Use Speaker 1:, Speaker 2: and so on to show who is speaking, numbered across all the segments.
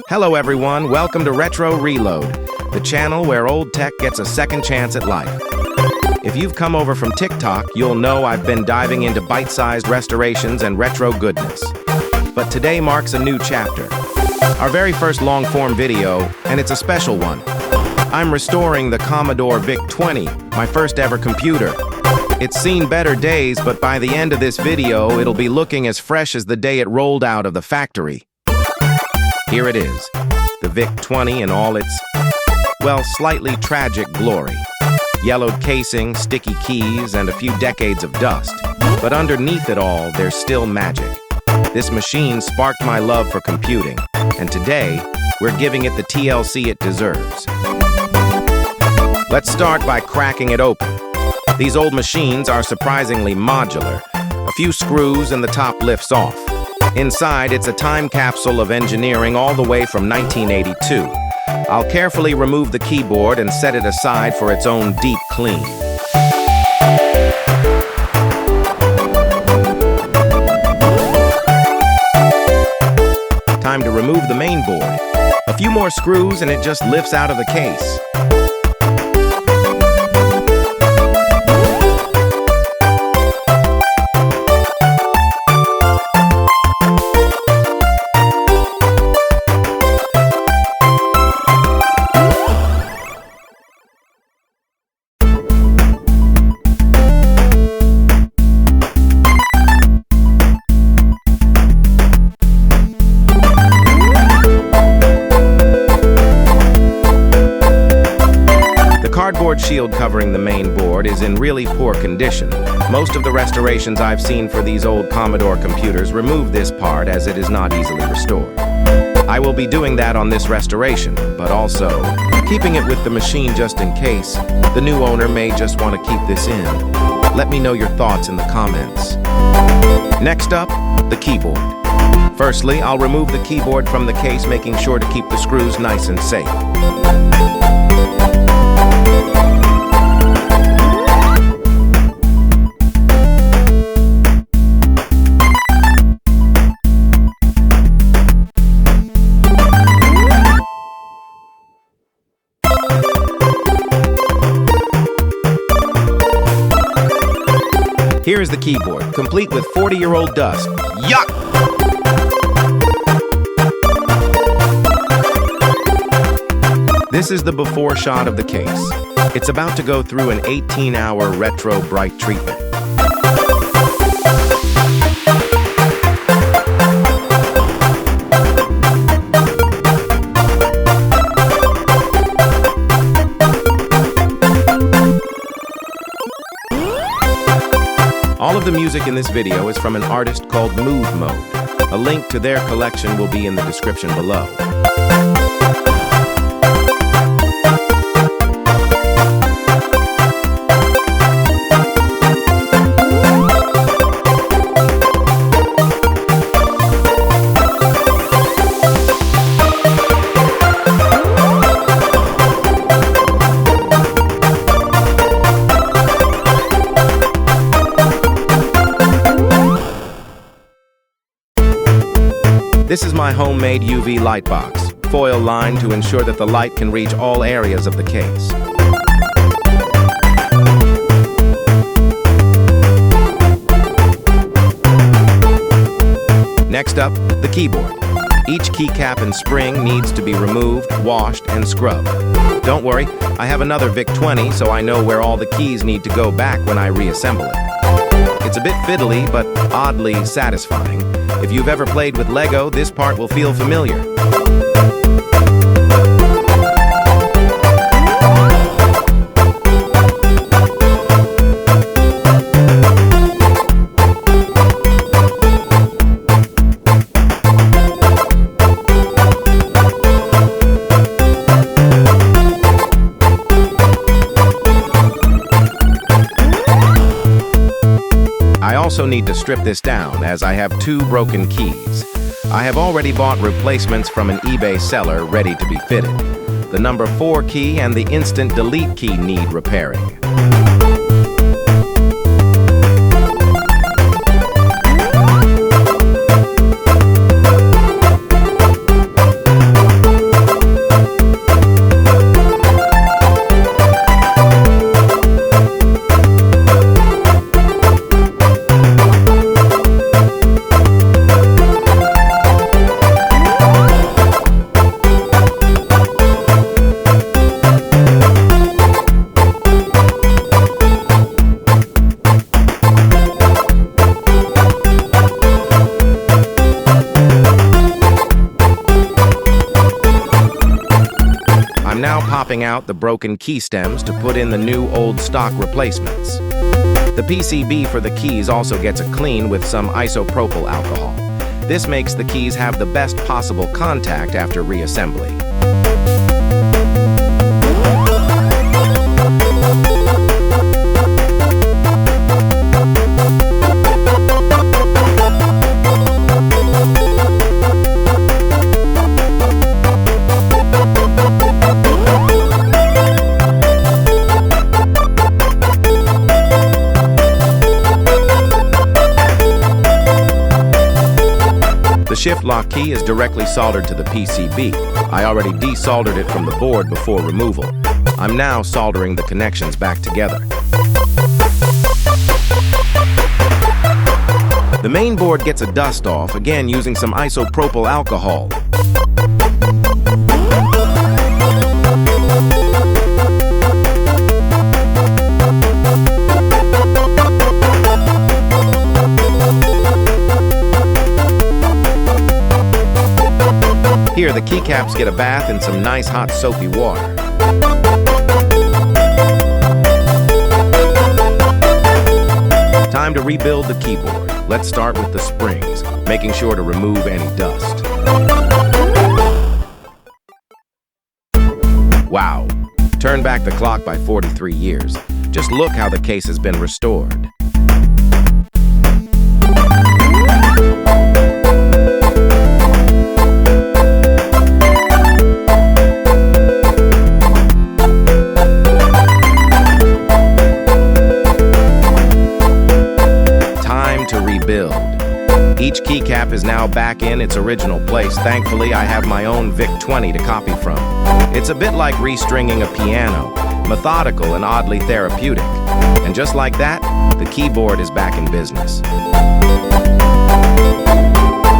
Speaker 1: Hello everyone, welcome to Retro Reload, the channel where old tech gets a second chance at life. If you've come over from TikTok, you'll know I've been diving into bite-sized restorations and retro goodness. But today marks a new chapter. Our very first long-form video, and it's a special one. I'm restoring the Commodore VIC-20, my first ever computer. It's seen better days, but by the end of this video, it'll be looking as fresh as the day it rolled out of the factory. Here it is, the VIC-20 in all its, well, slightly tragic glory. Yellowed casing, sticky keys, and a few decades of dust. But underneath it all, there's still magic. This machine sparked my love for computing, and today, we're giving it the TLC it deserves. Let's start by cracking it open. These old machines are surprisingly modular. A few screws and the top lifts off. Inside, it's a time capsule of engineering all the way from 1982. I'll carefully remove the keyboard and set it aside for its own deep clean. Time to remove the main board. A few more screws and it just lifts out of the case. Cardboard shield covering the main board is in really poor condition. Most of the restorations I've seen for these old Commodore computers remove this part as it is not easily restored. I will be doing that on this restoration, but also keeping it with the machine just in case. The new owner may just want to keep this in. Let me know your thoughts in the comments. Next up, the keyboard. Firstly, I'll remove the keyboard from the case, making sure to keep the screws nice and safe. Here is the keyboard, complete with 40-year-old dust. Yuck! This is the before shot of the case. It's about to go through an 18-hour retro-bright treatment. All of the music in this video is from an artist called Mood Mode. A link to their collection will be in the description below. This is my homemade UV light box, foil lined to ensure that the light can reach all areas of the case. Next up, the keyboard. Each keycap and spring needs to be removed, washed, and scrubbed. Don't worry, I have another VIC-20, so I know where all the keys need to go back when I reassemble it. It's a bit fiddly, but oddly satisfying. If you've ever played with Lego, this part will feel familiar. I also need to strip this down as I have 2 broken keys. I have already bought replacements from an eBay seller ready to be fitted. The number 4 key and the instant delete key need repairing. swapping out the broken key stems to put in the new old stock replacements. The PCB for the keys also gets a clean with some isopropyl alcohol. This makes the keys have the best possible contact after reassembly. The shift lock key is directly soldered to the PCB. I already desoldered it from the board before removal. I'm now soldering the connections back together. The main board gets a dust off, again using some isopropyl alcohol. Here, the keycaps get a bath in some nice hot soapy water. Time to rebuild the keyboard. Let's start with the springs, making sure to remove any dust. Wow, turn back the clock by 43 years. Just look how the case has been restored. Each keycap is now back in its original place. Thankfully, I have my own VIC-20 to copy from. It's a bit like restringing a piano, methodical and oddly therapeutic. And just like that, the keyboard is back in business.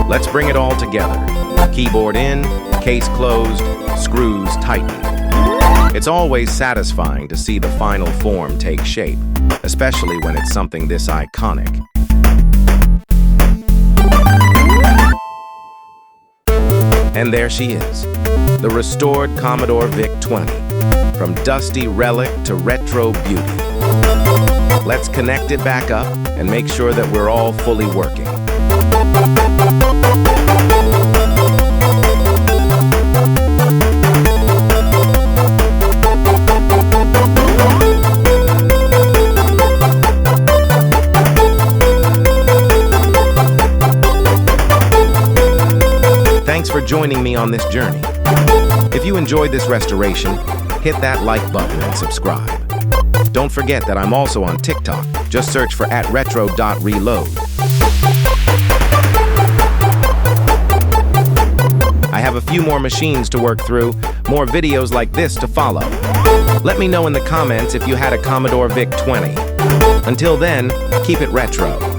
Speaker 1: Let's bring it all together. Keyboard in, case closed, screws tightened. It's always satisfying to see the final form take shape, especially when it's something this iconic. And there she is, the restored Commodore VIC-20. From dusty relic to retro beauty. Let's connect it back up and make sure that we're all fully working. Thanks for joining me on this journey. If you enjoyed this restoration, hit that like button and subscribe. Don't forget that I'm also on TikTok. Just search for @retro.reload. I have a few more machines to work through, more videos like this to follow. Let me know in the comments if you had a Commodore VIC-20. Until then, keep it retro.